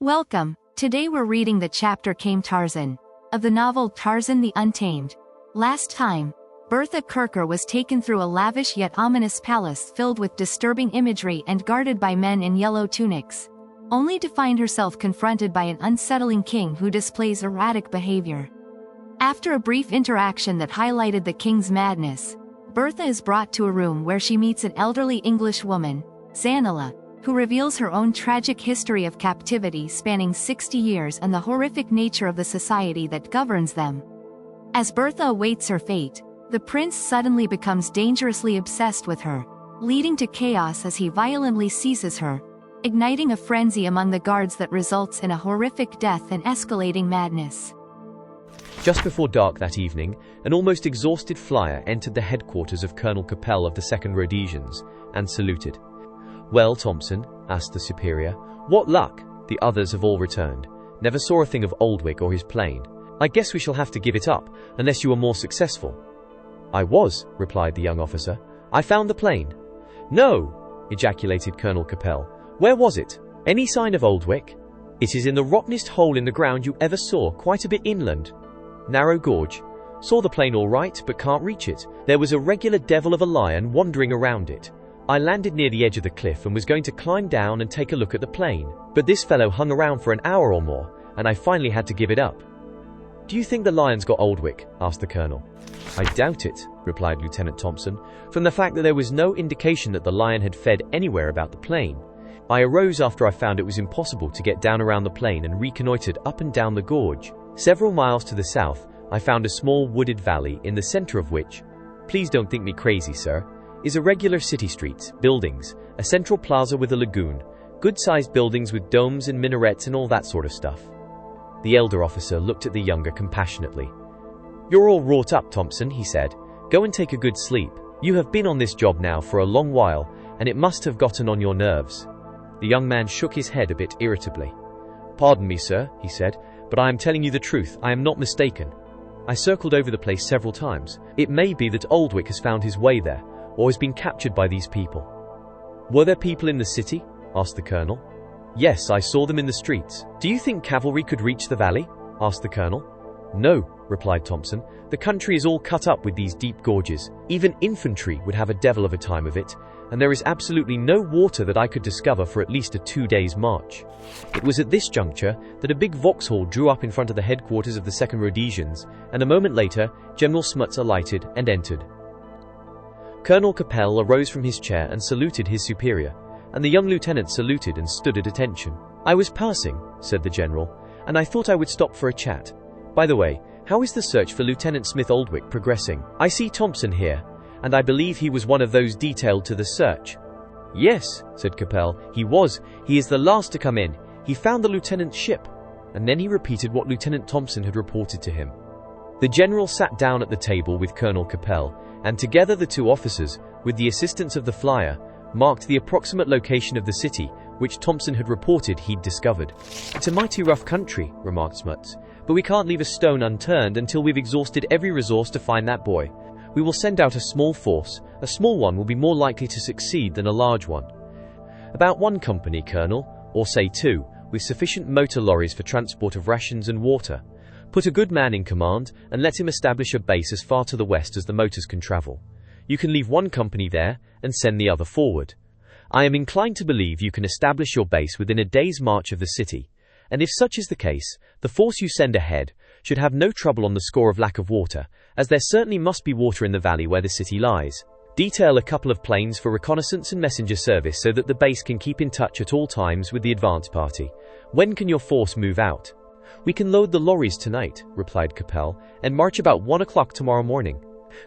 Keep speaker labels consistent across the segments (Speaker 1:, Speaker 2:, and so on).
Speaker 1: Welcome. Today we're reading the chapter Came Tarzan of the novel Tarzan The Untamed. Last time, Bertha Kirker was taken through a lavish yet ominous palace filled with disturbing imagery and guarded by men in yellow tunics, only to find herself confronted by an unsettling king who displays erratic behavior. After a brief interaction that highlighted the king's madness, Bertha is brought to a room where she meets an elderly English woman, Zanila, who reveals her own tragic history of captivity spanning 60 years and the horrific nature of the society that governs them. As Bertha awaits her fate, the prince suddenly becomes dangerously obsessed with her, leading to chaos as he violently seizes her, igniting a frenzy among the guards that results in a horrific death and escalating madness.
Speaker 2: Just before dark that evening, an almost exhausted flyer entered the headquarters of Colonel Capell of the 2nd Rhodesians, and saluted. "Well, Thompson," asked the superior, "what luck? The others have all returned. Never saw a thing of Oldwick or his plane. I guess we shall have to give it up, unless you were more successful." "I was," replied the young officer. "I found the plane." "No!" ejaculated Colonel Capell. "Where was it? Any sign of Oldwick?" "It is in the rottenest hole in the ground you ever saw, quite a bit inland. Narrow gorge. Saw the plane all right, but can't reach it. There was a regular devil of a lion wandering around it. I landed near the edge of the cliff and was going to climb down and take a look at the plane, but this fellow hung around for an hour or more, and I finally had to give it up." "Do you think the lions got Oldwick?" asked the colonel. "I doubt it," replied Lieutenant Thompson, "from the fact that there was no indication that the lion had fed anywhere about the plane. I arose after I found it was impossible to get down around the plane and reconnoitered up and down the gorge. Several miles to the south, I found a small wooded valley in the center of which, please don't think me crazy, sir, is a regular city street, buildings, a central plaza with a lagoon, good-sized buildings with domes and minarets and all that sort of stuff." The elder officer looked at the younger compassionately. "You're all wrought up, Thompson," he said. "Go and take a good sleep. You have been on this job now for a long while, and it must have gotten on your nerves." The young man shook his head a bit irritably. "Pardon me, sir," he said, "but I am telling you the truth. I am not mistaken. I circled over the place several times. It may be that Oldwick has found his way there, or has been captured by these people." "Were there people in the city?" asked the colonel. "Yes, I saw them in the streets." "Do you think cavalry could reach the valley?" asked the colonel. "No," replied Thompson. "The country is all cut up with these deep gorges. Even infantry would have a devil of a time of it, and there is absolutely no water that I could discover for at least a 2-day march." It was at this juncture that a big Vauxhall drew up in front of the headquarters of the 2nd Rhodesians, and a moment later, General Smuts alighted and entered. Colonel Capell arose from his chair and saluted his superior, and the young lieutenant saluted and stood at attention. "I was passing," said the general, "and I thought I would stop for a chat. By the way, how is the search for Lieutenant Smith Oldwick progressing? I see Thompson here, and I believe he was one of those detailed to the search." "Yes," said Capell, "he was. He is the last to come in. He found the lieutenant's ship." And then he repeated what Lieutenant Thompson had reported to him. The general sat down at the table with Colonel Capell, and together the two officers, with the assistance of the flyer, marked the approximate location of the city, which Thompson had reported he'd discovered. "It's a mighty rough country," remarked Smuts, "but we can't leave a stone unturned until we've exhausted every resource to find that boy. We will send out a small force. A small one will be more likely to succeed than a large one. About 1 company, Colonel, or say 2, with sufficient motor lorries for transport of rations and water. Put a good man in command, and let him establish a base as far to the west as the motors can travel. You can leave 1 company there, and send the other forward. I am inclined to believe you can establish your base within a day's march of the city, and if such is the case, the force you send ahead should have no trouble on the score of lack of water, as there certainly must be water in the valley where the city lies. Detail a couple of planes for reconnaissance and messenger service so that the base can keep in touch at all times with the advance party. When can your force move out?" "We can load the lorries tonight," replied Capell, "and march about 1 o'clock tomorrow morning."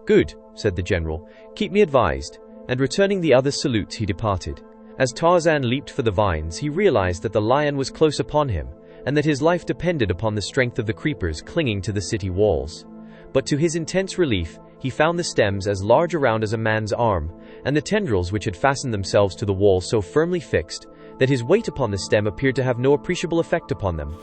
Speaker 2: "Good," said the general. "Keep me advised," and returning the other's salute, he departed. As Tarzan leaped for the vines, he realized that the lion was close upon him, and that his life depended upon the strength of the creepers clinging to the city walls. But to his intense relief, he found the stems as large around as a man's arm, and the tendrils which had fastened themselves to the wall so firmly fixed that his weight upon the stem appeared to have no appreciable effect upon them.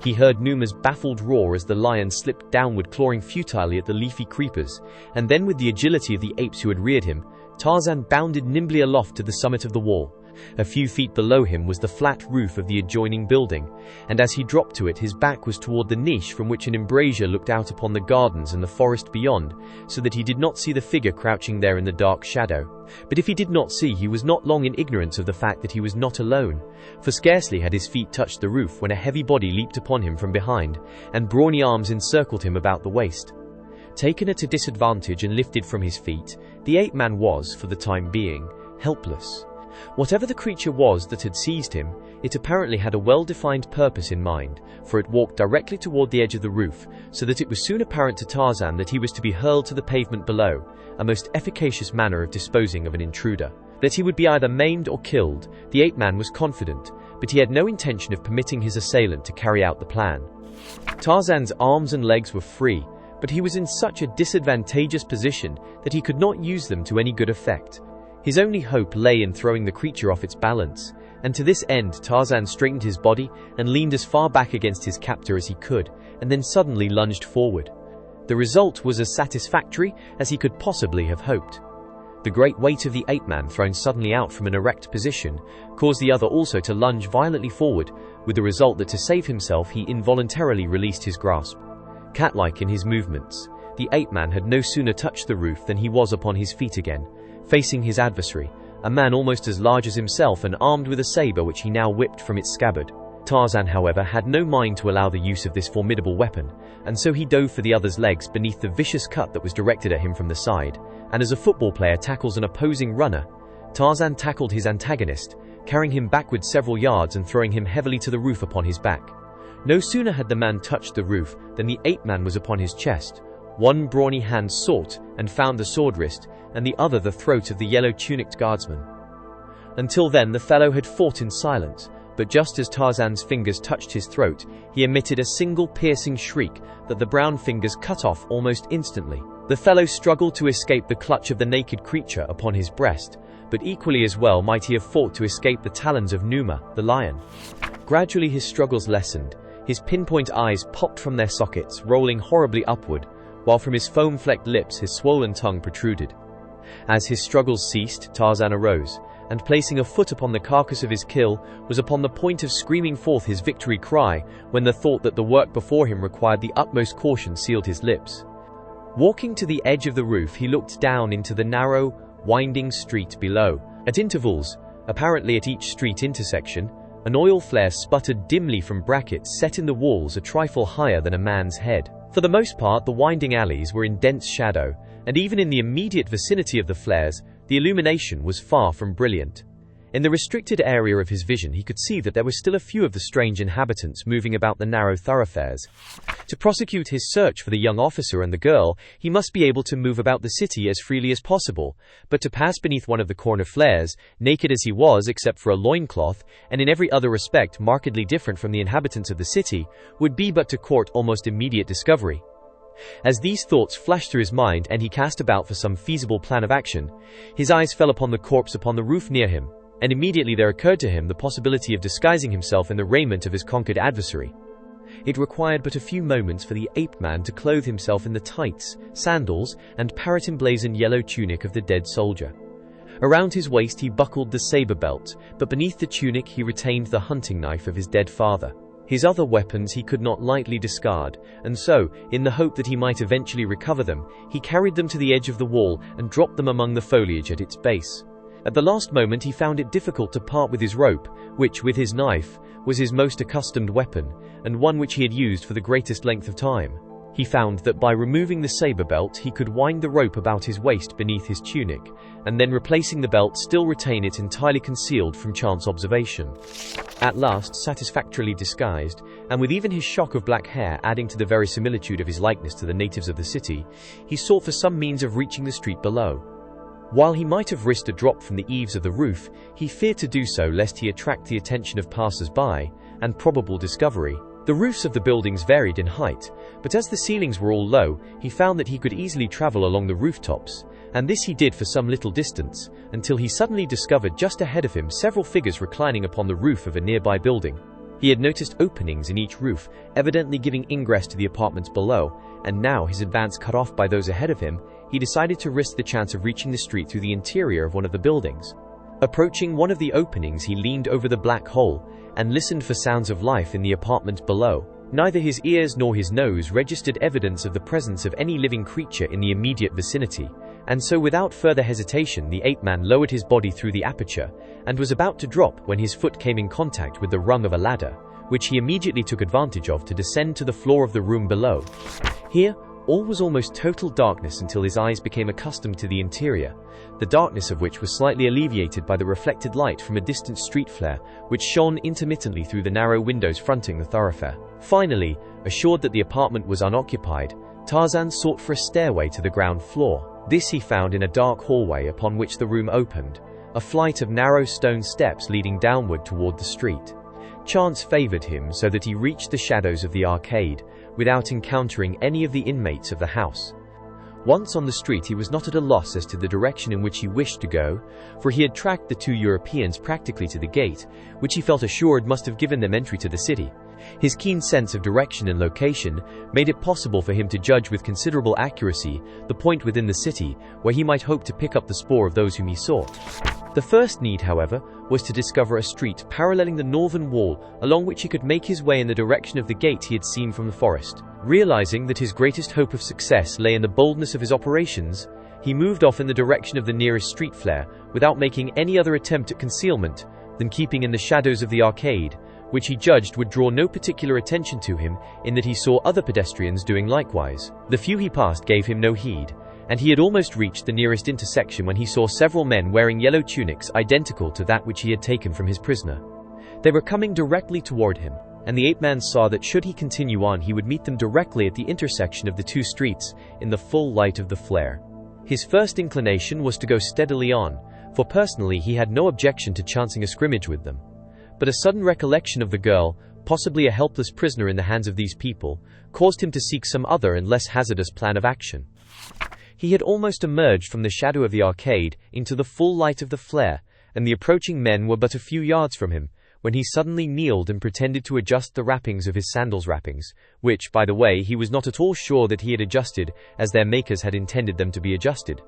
Speaker 2: He heard Numa's baffled roar as the lion slipped downward, clawing futilely at the leafy creepers, and then with the agility of the apes who had reared him, Tarzan bounded nimbly aloft to the summit of the wall. A few feet below him was the flat roof of the adjoining building, and as he dropped to it, his back was toward the niche from which an embrasure looked out upon the gardens and the forest beyond, so that he did not see the figure crouching there in the dark shadow. But if he did not see, he was not long in ignorance of the fact that he was not alone, for scarcely had his feet touched the roof when a heavy body leaped upon him from behind, and brawny arms encircled him about the waist. Taken at a disadvantage and lifted from his feet, the ape-man was, for the time being, helpless. Whatever the creature was that had seized him, it apparently had a well-defined purpose in mind, for it walked directly toward the edge of the roof, so that it was soon apparent to Tarzan that he was to be hurled to the pavement below, a most efficacious manner of disposing of an intruder. That he would be either maimed or killed, the ape-man was confident, but he had no intention of permitting his assailant to carry out the plan. Tarzan's arms and legs were free, but he was in such a disadvantageous position that he could not use them to any good effect. His only hope lay in throwing the creature off its balance, and to this end Tarzan straightened his body and leaned as far back against his captor as he could, and then suddenly lunged forward. The result was as satisfactory as he could possibly have hoped. The great weight of the ape-man, thrown suddenly out from an erect position, caused the other also to lunge violently forward, with the result that to save himself he involuntarily released his grasp. Cat-like in his movements, the ape-man had no sooner touched the roof than he was upon his feet again, facing his adversary, a man almost as large as himself and armed with a saber which he now whipped from its scabbard. Tarzan, however, had no mind to allow the use of this formidable weapon, and so he dove for the other's legs beneath the vicious cut that was directed at him from the side, and as a football player tackles an opposing runner, Tarzan tackled his antagonist, carrying him backward several yards and throwing him heavily to the roof upon his back. No sooner had the man touched the roof than the ape-man was upon his chest. One brawny hand sought and found the sword wrist, and the other the throat of the yellow-tunicked guardsman. Until then the fellow had fought in silence, but just as Tarzan's fingers touched his throat, he emitted a single piercing shriek that the brown fingers cut off almost instantly. The fellow struggled to escape the clutch of the naked creature upon his breast, but equally as well might he have fought to escape the talons of Numa, the lion. Gradually his struggles lessened. His pinpoint eyes popped from their sockets, rolling horribly upward, while from his foam-flecked lips his swollen tongue protruded. As his struggles ceased, Tarzan arose, and placing a foot upon the carcass of his kill, was upon the point of screaming forth his victory cry, when the thought that the work before him required the utmost caution sealed his lips. Walking to the edge of the roof, he looked down into the narrow, winding street below. At intervals, apparently at each street intersection, an oil flare sputtered dimly from brackets set in the walls a trifle higher than a man's head. For the most part, the winding alleys were in dense shadow, and even in the immediate vicinity of the flares, the illumination was far from brilliant. In the restricted area of his vision, he could see that there were still a few of the strange inhabitants moving about the narrow thoroughfares. To prosecute his search for the young officer and the girl, he must be able to move about the city as freely as possible, but to pass beneath one of the corner flares, naked as he was except for a loincloth, and in every other respect markedly different from the inhabitants of the city, would be but to court almost immediate discovery. As these thoughts flashed through his mind and he cast about for some feasible plan of action, his eyes fell upon the corpse upon the roof near him, and immediately there occurred to him the possibility of disguising himself in the raiment of his conquered adversary. It required but a few moments for the ape-man to clothe himself in the tights, sandals, and parrot-emblazoned yellow tunic of the dead soldier. Around his waist he buckled the saber belt, but beneath the tunic he retained the hunting knife of his dead father. His other weapons he could not lightly discard, and so, in the hope that he might eventually recover them, he carried them to the edge of the wall and dropped them among the foliage at its base. At the last moment he found it difficult to part with his rope, which, with his knife, was his most accustomed weapon, and one which he had used for the greatest length of time. He found that by removing the saber belt he could wind the rope about his waist beneath his tunic, and then replacing the belt still retain it entirely concealed from chance observation. At last, satisfactorily disguised, and with even his shock of black hair adding to the verisimilitude of his likeness to the natives of the city, he sought for some means of reaching the street below. While he might have risked a drop from the eaves of the roof, he feared to do so lest he attract the attention of passers-by, and probable discovery. The roofs of the buildings varied in height, but as the ceilings were all low, he found that he could easily travel along the rooftops, and this he did for some little distance, until he suddenly discovered just ahead of him several figures reclining upon the roof of a nearby building. He had noticed openings in each roof, evidently giving ingress to the apartments below, and now, his advance cut off by those ahead of him, he decided to risk the chance of reaching the street through the interior of one of the buildings. Approaching one of the openings, he leaned over the black hole and listened for sounds of life in the apartment below. Neither his ears nor his nose registered evidence of the presence of any living creature in the immediate vicinity, and so without further hesitation the ape-man lowered his body through the aperture and was about to drop when his foot came in contact with the rung of a ladder, which he immediately took advantage of to descend to the floor of the room below. Here, all was almost total darkness until his eyes became accustomed to the interior, the darkness of which was slightly alleviated by the reflected light from a distant street flare, which shone intermittently through the narrow windows fronting the thoroughfare. Finally, assured that the apartment was unoccupied, Tarzan sought for a stairway to the ground floor. This he found in a dark hallway upon which the room opened, a flight of narrow stone steps leading downward toward the street. Chance favored him so that he reached the shadows of the arcade without encountering any of the inmates of the house. Once on the street, he was not at a loss as to the direction in which he wished to go, for he had tracked the two Europeans practically to the gate, which he felt assured must have given them entry to the city. His keen sense of direction and location made it possible for him to judge with considerable accuracy the point within the city where he might hope to pick up the spoor of those whom he sought. The first need, however, was to discover a street paralleling the northern wall along which he could make his way in the direction of the gate he had seen from the forest. Realizing that his greatest hope of success lay in the boldness of his operations, he moved off in the direction of the nearest street flare without making any other attempt at concealment than keeping in the shadows of the arcade, which he judged would draw no particular attention to him in that he saw other pedestrians doing likewise. The few he passed gave him no heed, and he had almost reached the nearest intersection when he saw several men wearing yellow tunics identical to that which he had taken from his prisoner. They were coming directly toward him, and the ape-man saw that should he continue on he would meet them directly at the intersection of the two streets in the full light of the flare. His first inclination was to go steadily on, for personally he had no objection to chancing a scrimmage with them. But a sudden recollection of the girl, possibly a helpless prisoner in the hands of these people, caused him to seek some other and less hazardous plan of action. He had almost emerged from the shadow of the arcade into the full light of the flare, and the approaching men were but a few yards from him, when he suddenly kneeled and pretended to adjust the wrappings of his sandals wrappings, which, by the way, he was not at all sure that he had adjusted as their makers had intended them to be adjusted.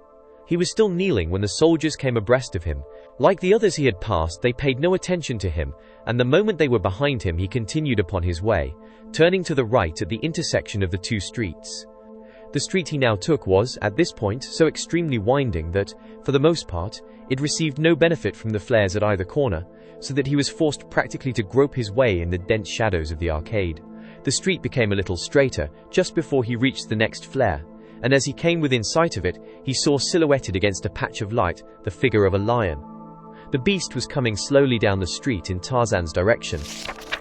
Speaker 2: He was still kneeling when the soldiers came abreast of him. Like the others he had passed, they paid no attention to him, and the moment they were behind him he continued upon his way, turning to the right at the intersection of the two streets. The street he now took was, at this point, so extremely winding that, for the most part, it received no benefit from the flares at either corner, so that he was forced practically to grope his way in the dense shadows of the arcade. The street became a little straighter just before he reached the next flare, and as he came within sight of it, he saw silhouetted against a patch of light the figure of a lion. The beast was coming slowly down the street in Tarzan's direction.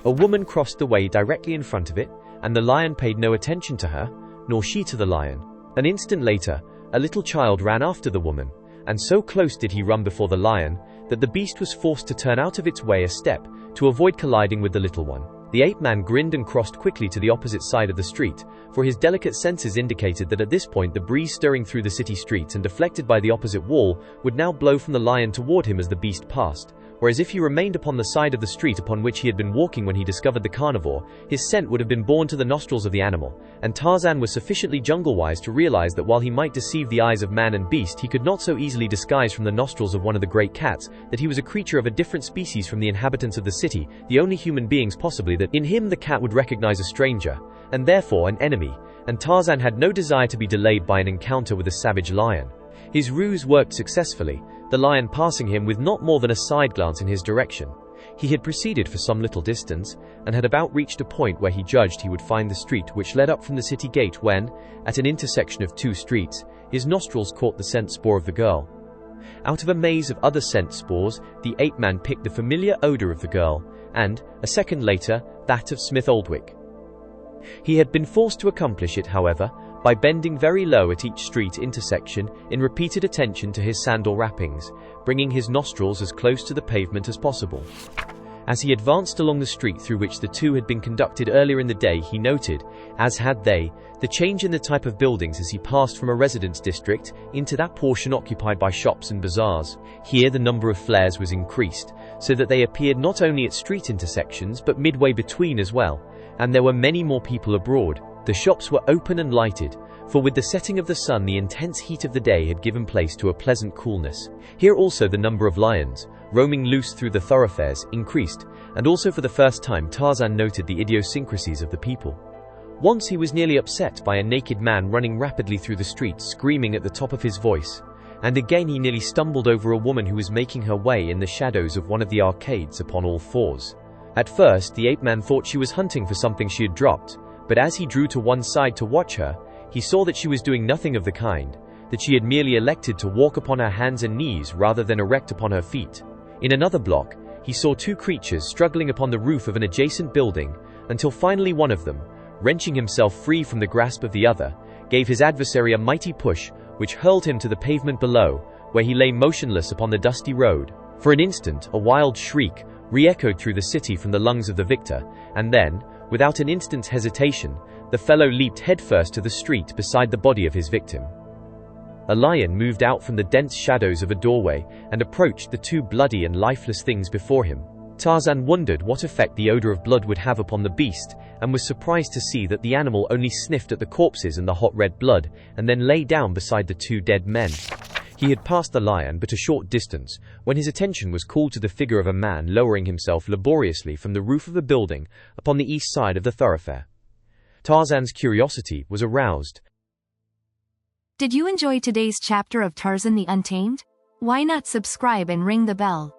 Speaker 2: A woman crossed the way directly in front of it, and the lion paid no attention to her, nor she to the lion. An instant later, a little child ran after the woman, and so close did he run before the lion that the beast was forced to turn out of its way a step to avoid colliding with the little one. The ape-man grinned and crossed quickly to the opposite side of the street, for his delicate senses indicated that at this point the breeze stirring through the city streets and deflected by the opposite wall would now blow from the lion toward him as the beast passed, whereas if he remained upon the side of the street upon which he had been walking when he discovered the carnivore, his scent would have been borne to the nostrils of the animal, and Tarzan was sufficiently jungle-wise to realize that while he might deceive the eyes of man and beast, he could not so easily disguise from the nostrils of one of the great cats that he was a creature of a different species from the inhabitants of the city, the only human beings possibly that in him the cat would recognize a stranger, and therefore an enemy, and Tarzan had no desire to be delayed by an encounter with a savage lion. His ruse worked successfully, the lion passing him with not more than a side glance in his direction. He had proceeded for some little distance, and had about reached a point where he judged he would find the street which led up from the city gate when, at an intersection of two streets, his nostrils caught the scent spoor of the girl. Out of a maze of other scent spores, the ape-man picked the familiar odor of the girl, and, a second later, that of Smith Oldwick. He had been forced to accomplish it, however, by bending very low at each street intersection in repeated attention to his sandal wrappings, bringing his nostrils as close to the pavement as possible. As he advanced along the street through which the two had been conducted earlier in the day, he noted, as had they, the change in the type of buildings as he passed from a residence district into that portion occupied by shops and bazaars. Here the number of flares was increased, so that they appeared not only at street intersections but midway between as well, and there were many more people abroad. The shops were open and lighted, for with the setting of the sun the intense heat of the day had given place to a pleasant coolness. Here also the number of lions, roaming loose through the thoroughfares, increased, and also for the first time Tarzan noted the idiosyncrasies of the people. Once he was nearly upset by a naked man running rapidly through the streets, screaming at the top of his voice, and again he nearly stumbled over a woman who was making her way in the shadows of one of the arcades upon all fours. At first the ape-man thought she was hunting for something she had dropped, but as he drew to one side to watch her, he saw that she was doing nothing of the kind, that she had merely elected to walk upon her hands and knees rather than erect upon her feet. In another block, he saw two creatures struggling upon the roof of an adjacent building, until finally one of them, wrenching himself free from the grasp of the other, gave his adversary a mighty push, which hurled him to the pavement below, where he lay motionless upon the dusty road. For an instant, a wild shriek re-echoed through the city from the lungs of the victor, and then, without an instant's hesitation, the fellow leaped headfirst to the street beside the body of his victim. A lion moved out from the dense shadows of a doorway and approached the two bloody and lifeless things before him. Tarzan wondered what effect the odor of blood would have upon the beast, and was surprised to see that the animal only sniffed at the corpses and the hot red blood, and then lay down beside the two dead men. He had passed the lion but a short distance, when his attention was called to the figure of a man lowering himself laboriously from the roof of a building upon the east side of the thoroughfare. Tarzan's curiosity was aroused.
Speaker 1: Did you enjoy today's chapter of Tarzan the Untamed? Why not subscribe and ring the bell?